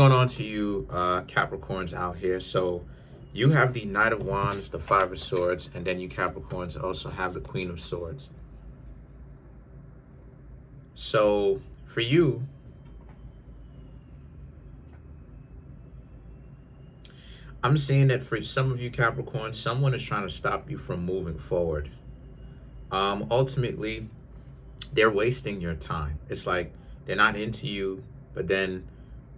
Going on to you, Capricorns out here. So you have the Knight of Wands, the Five of Swords, and then you Capricorns also have the Queen of Swords. So for you, I'm seeing that for some of you Capricorns, someone is trying to stop you from moving forward. Ultimately, they're wasting your time. It's like they're not into you, but then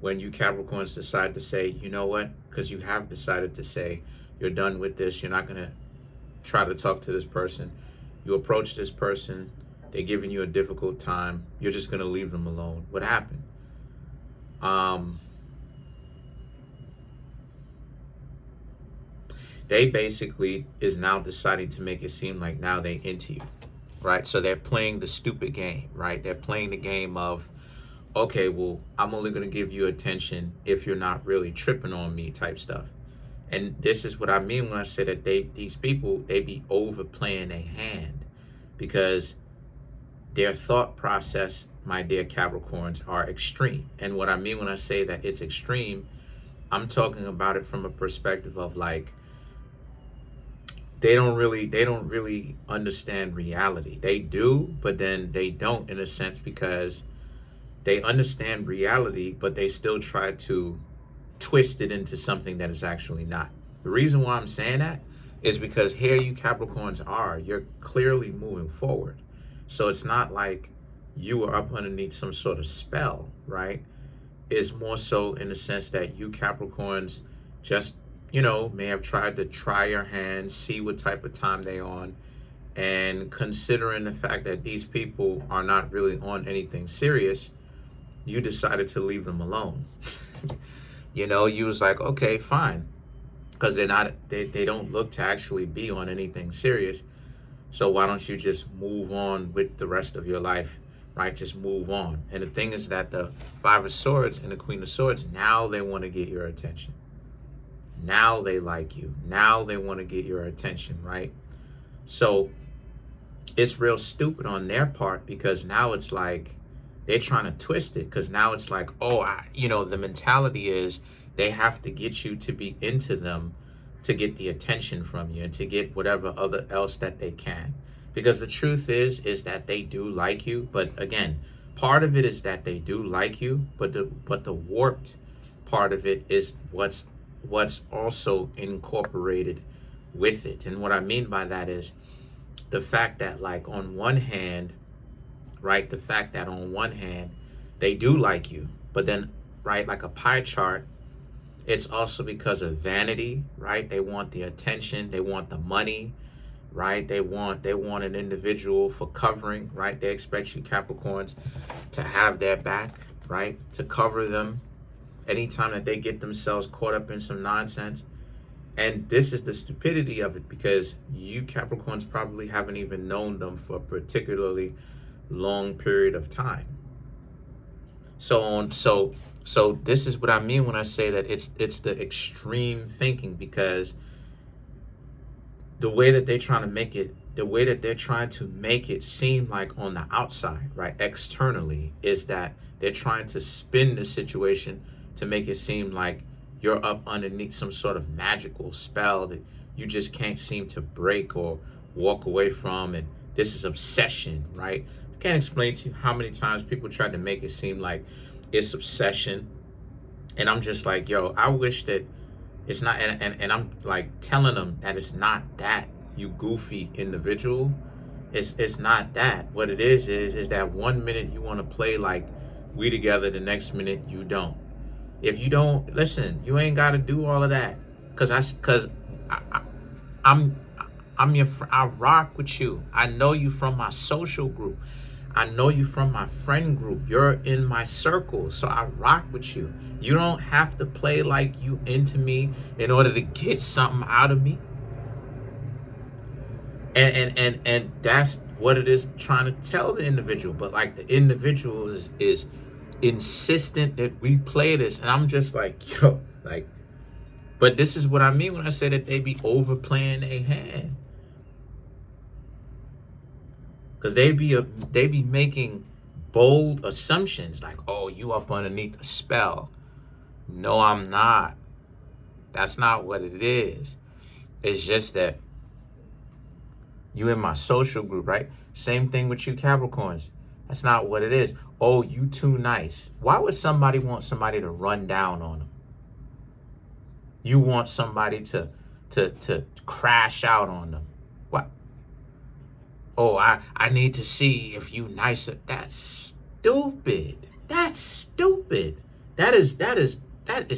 when you Capricorns decide to say, you know what, because you have decided to say you're done with this, you're not going to try to talk to this person, you approach this person, they're giving you a difficult time, you're just going to leave them alone. What happened? They basically is now deciding to make it seem like now they into you, right? So they're playing the stupid game, right? They're playing the game of, okay, well, I'm only going to give you attention if you're not really tripping on me type stuff. And this is what I mean when I say that these people, they be overplaying their hand, because their thought process, my dear Capricorns, are extreme. And what I mean when I say that it's extreme, I'm talking about it from a perspective of like, they don't really understand reality. They do, but then they don't, in a sense, because they understand reality, but they still try to twist it into something that is actually not. The reason why I'm saying that is because here you Capricorns are, you're clearly moving forward. So it's not like you are up underneath some sort of spell, right? It's more so in the sense that you Capricorns just, may have tried to try your hand, see what type of time they on, and considering the fact that these people are not really on anything serious, you decided to leave them alone. You was like, okay, fine, because they don't look to actually be on anything serious. So why don't you just move on with the rest of your life, right? Just move on. And the thing is that the Five of Swords and the Queen of Swords, now they want to get your attention. Now they like you. Now they want to get your attention, right? So it's real stupid on their part, because now it's like they're trying to twist it, because now it's like, oh, the mentality is they have to get you to be into them to get the attention from you and to get whatever other else that they can. Because the truth is that they do like you, but again, part of it is that they do like you, but the warped part of it is what's also incorporated with it. And what I mean by that is the fact that, like, on one hand, right, the fact that on one hand they do like you, but then, right, like a pie chart, it's also because of vanity, right? They want the attention, they want the money, right? They want an individual for covering, right? They expect you Capricorns to have their back, right? To cover them anytime that they get themselves caught up in some nonsense. And this is the stupidity of it, because you Capricorns probably haven't even known them for a particularly long period of time. So this is what I mean when I say that it's the extreme thinking, because the way that they're trying to make it seem like on the outside, right, externally, is that they're trying to spin the situation to make it seem like you're up underneath some sort of magical spell that you just can't seem to break or walk away from, and this is obsession, right? I can't explain to you how many times people tried to make it seem like it's obsession, and I'm just like, yo, I wish that it's not, and I'm like telling them that it's not that, you goofy individual. It's not that. What it is that one minute you want to play like we together, the next minute you don't. If you don't listen, you ain't got to do all of that. I'm I'm your I rock with you. I know you from my social group. I know you from my friend group. You're in my circle, so I rock with you. You don't have to play like you into me in order to get something out of me. And that's what it is trying to tell the individual. But like the individual is insistent that we play this, and I'm just like, yo, like, but this is what I mean when I say that they be overplaying a hand. Because they be making bold assumptions like, oh, you up underneath a spell. No, I'm not. That's not what it is. It's just that you in my social group, right? Same thing with you Capricorns. That's not what it is. Oh, you too nice. Why would somebody want somebody to run down on them? You want somebody to crash out on them. What? Oh, I need to see if you nicer. That's stupid. That's stupid. That is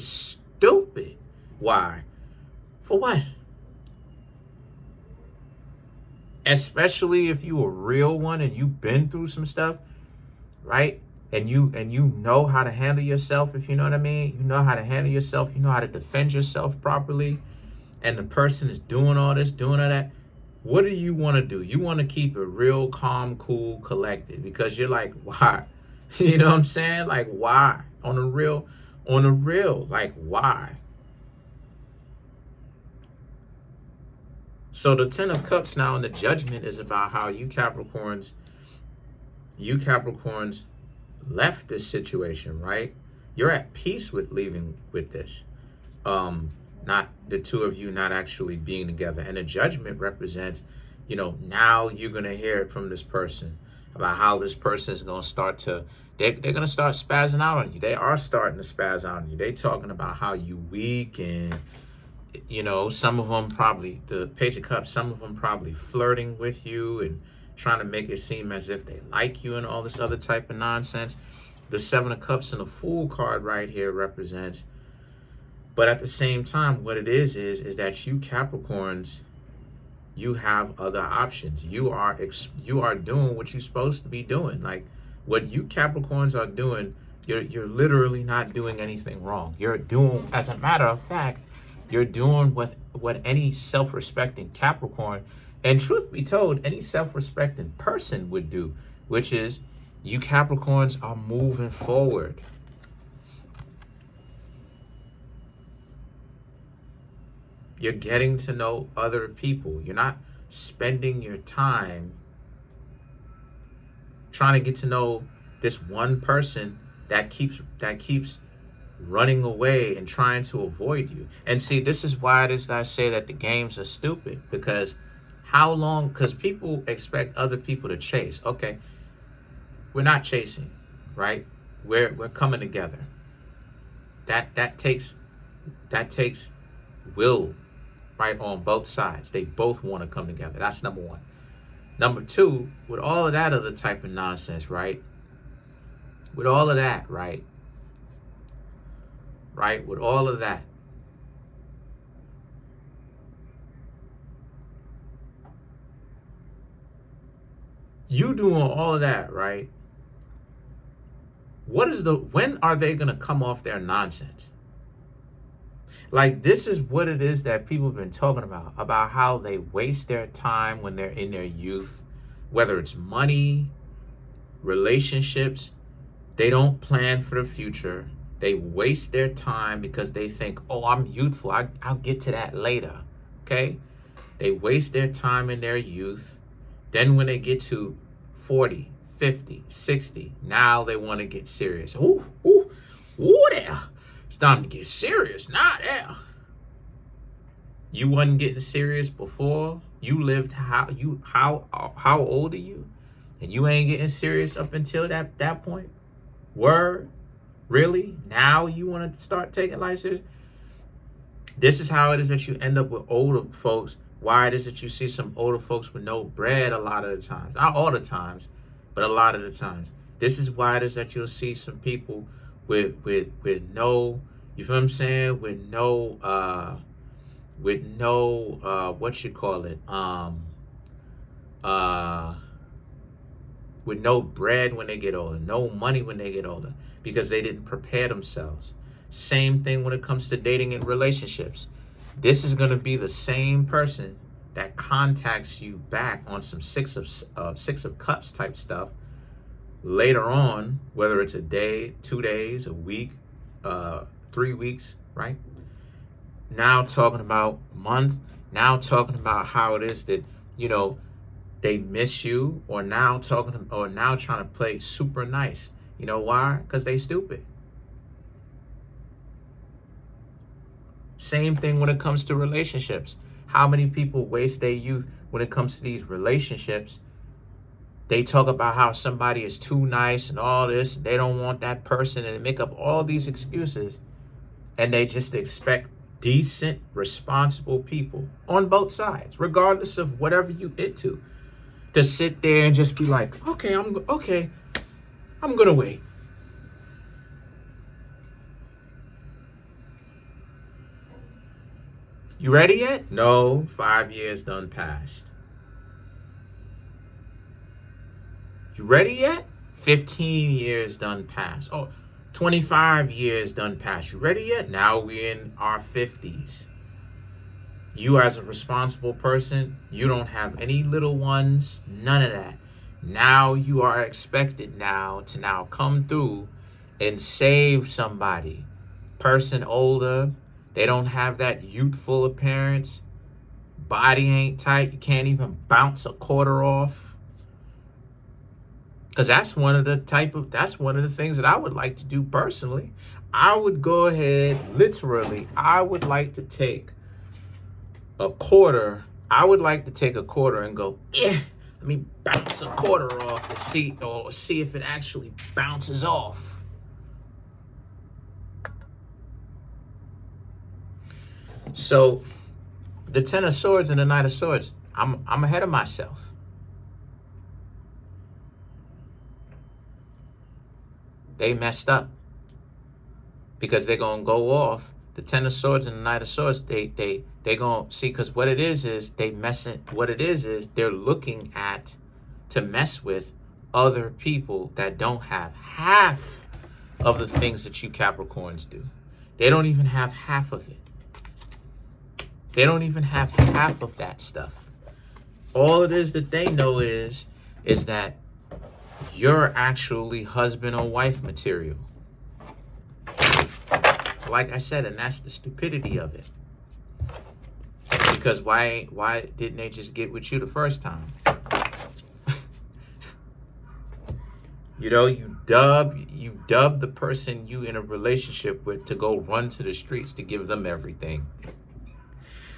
stupid. Why? For what? Especially if you a real one and you've been through some stuff, right? And you know how to handle yourself, if you know what I mean. You know how to handle yourself. You know how to defend yourself properly. And the person is doing all this, doing all that. What do you want to do? You want to keep it real, calm, cool, collected, because you're like, why? You know what I'm saying? Like, why? On the real, like, why? So the Ten of Cups now in the Judgment is about how you Capricorns left this situation, right? You're at peace with leaving with this. Not the two of you not actually being together. And the Judgment represents, now you're going to hear it from this person about how this person is going to start to, they're going to start spazzing out on you. They are starting to spaz out on you. They talking about how you weak, and some of them probably, the Page of Cups, some of them probably flirting with you and trying to make it seem as if they like you and all this other type of nonsense. The Seven of Cups and the Fool card right here represents, but at the same time, what it is that you Capricorns, you have other options. You are doing what you're supposed to be doing. Like, what you Capricorns are doing, you're literally not doing anything wrong. You're doing, as a matter of fact, you're doing what any self-respecting Capricorn, and truth be told, any self-respecting person would do, which is you Capricorns are moving forward. You're getting to know other people. You're not spending your time trying to get to know this one person that keeps running away and trying to avoid you. And see, this is why it is that I say that the games are stupid, because how long? Because people expect other people to chase. Okay, we're not chasing, right? We're coming together. That takes will, right, on both sides. They both want to come together. That's number one. Number two, with all of that other type of nonsense, right? With all of that, right? With all of that, you doing all of that, right? When are they going to come off their nonsense? Like, this is what it is that people have been talking about how they waste their time when they're in their youth, whether it's money, relationships. They don't plan for the future. They waste their time because they think, oh, I'm youthful. I'll get to that later. Okay? They waste their time in their youth. Then when they get to 40, 50, 60, now they want to get serious. Ooh, there. It's time to get serious. Not there. You wasn't getting serious before. You lived how old are you? And you ain't getting serious up until that point? Word? Really? Now you want to start taking life serious? This is how it is that you end up with older folks. Why it is that you see some older folks with no bread a lot of the times. Not all the times, but a lot of the times. This is why it is that you'll see some people with no, you feel what I'm saying? With no what you call it? With no bread when they get older, no money when they get older, because they didn't prepare themselves. Same thing when it comes to dating and relationships. This is going to be the same person that contacts you back on some Six of Cups type stuff later on, whether it's a day, 2 days, a week, 3 weeks, right? Now talking about month, now talking about how it is that, they miss you, or now trying to play super nice. You know why? Because they stupid. Same thing when it comes to relationships. How many people waste their youth when it comes to these relationships? They talk about how somebody is too nice and all this. They don't want that person, and they make up all these excuses. And they just expect decent, responsible people on both sides, regardless of whatever you into, to sit there and just be like, okay, I'm gonna wait. You ready yet? No, 5 years done passed. You ready yet? 15 years done passed. Oh, 25 years done passed. You ready yet? Now we're in our 50s. You as a responsible person, you don't have any little ones, none of that. Now you are expected now to now come through and save somebody. Person older, they don't have that youthful appearance. Body ain't tight. You can't even bounce a quarter off. Because that's one of the things that I would like to do personally. I would go ahead, literally, I would like to take a quarter. I would like to take a quarter and go, let me bounce a quarter off to see if it actually bounces off. So the Ten of Swords and the Knight of Swords, I'm ahead of myself. They messed up because they're gonna go off. The Ten of Swords and the Knight of Swords, they gonna see, because what it is they're looking at to mess with other people that don't have half of the things that you Capricorns do. They don't even have half of it. They don't even have half of that stuff. All it is that they know is that you're actually husband or wife material. Like I said, and that's the stupidity of it. Because why didn't they just get with you the first time? You know, you dub the person you in a relationship with to go run to the streets to give them everything.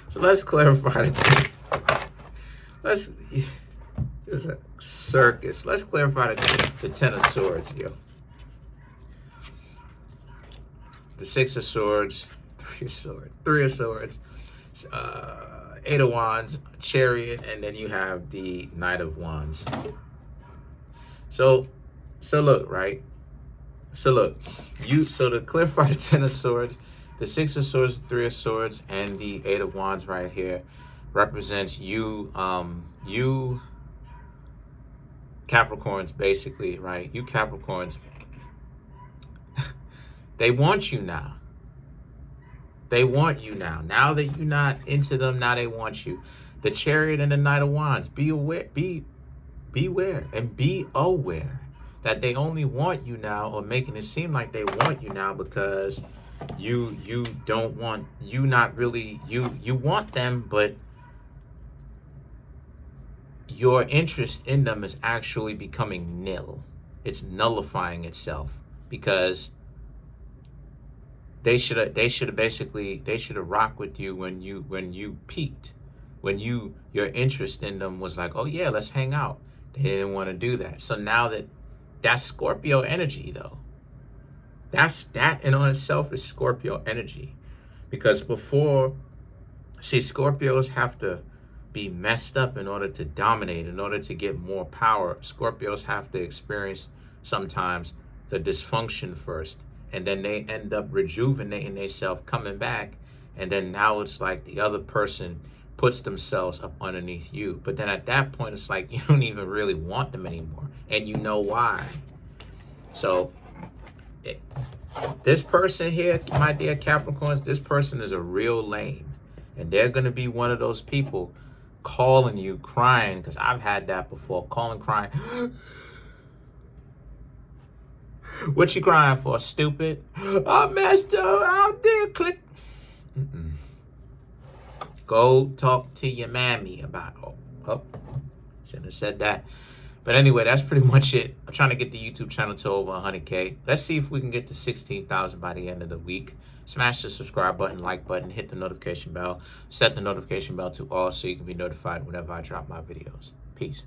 So let's clarify it's a circus. Let's clarify the Ten of Swords, yo. The Six of Swords, Three of Swords, Eight of Wands, Chariot, and then you have the Knight of Wands. So look, right? So to clarify the Ten of Swords, the Six of Swords, Three of Swords, and the Eight of Wands right here represents you Capricorns, basically, right? You Capricorns, they want you now. They want you now. Now that you're not into them, now they want you. The Chariot and the Knight of Wands, beware and be aware that they only want you now, or making it seem like they want you now, because you don't want, you want them, but your interest in them is actually becoming nil. It's nullifying itself, because they should have rocked with you when you peaked, when your interest in them was like, oh yeah, let's hang out. They didn't want to do that. So now that's Scorpio energy, though. That in on itself is Scorpio energy, because before, see, Scorpios have to be messed up in order to dominate, in order to get more power. Scorpios have to experience sometimes the dysfunction first, and then they end up rejuvenating themselves, coming back, and then now it's like the other person puts themselves up underneath you. But then at that point, it's like you don't even really want them anymore, and you know why. So this person here, my dear Capricorns, this person is a real lame, and they're going to be one of those people calling you crying, because I've had that before, calling crying. What you crying for, stupid? I messed up out there, click. Go talk to your mammy about, shouldn't have said that. But anyway, that's pretty much it. I'm trying to get the YouTube channel to over 100K. Let's see if we can get to 16,000 by the end of the week. Smash the subscribe button, like button, hit the notification bell, set the notification bell to all so you can be notified whenever I drop my videos. Peace.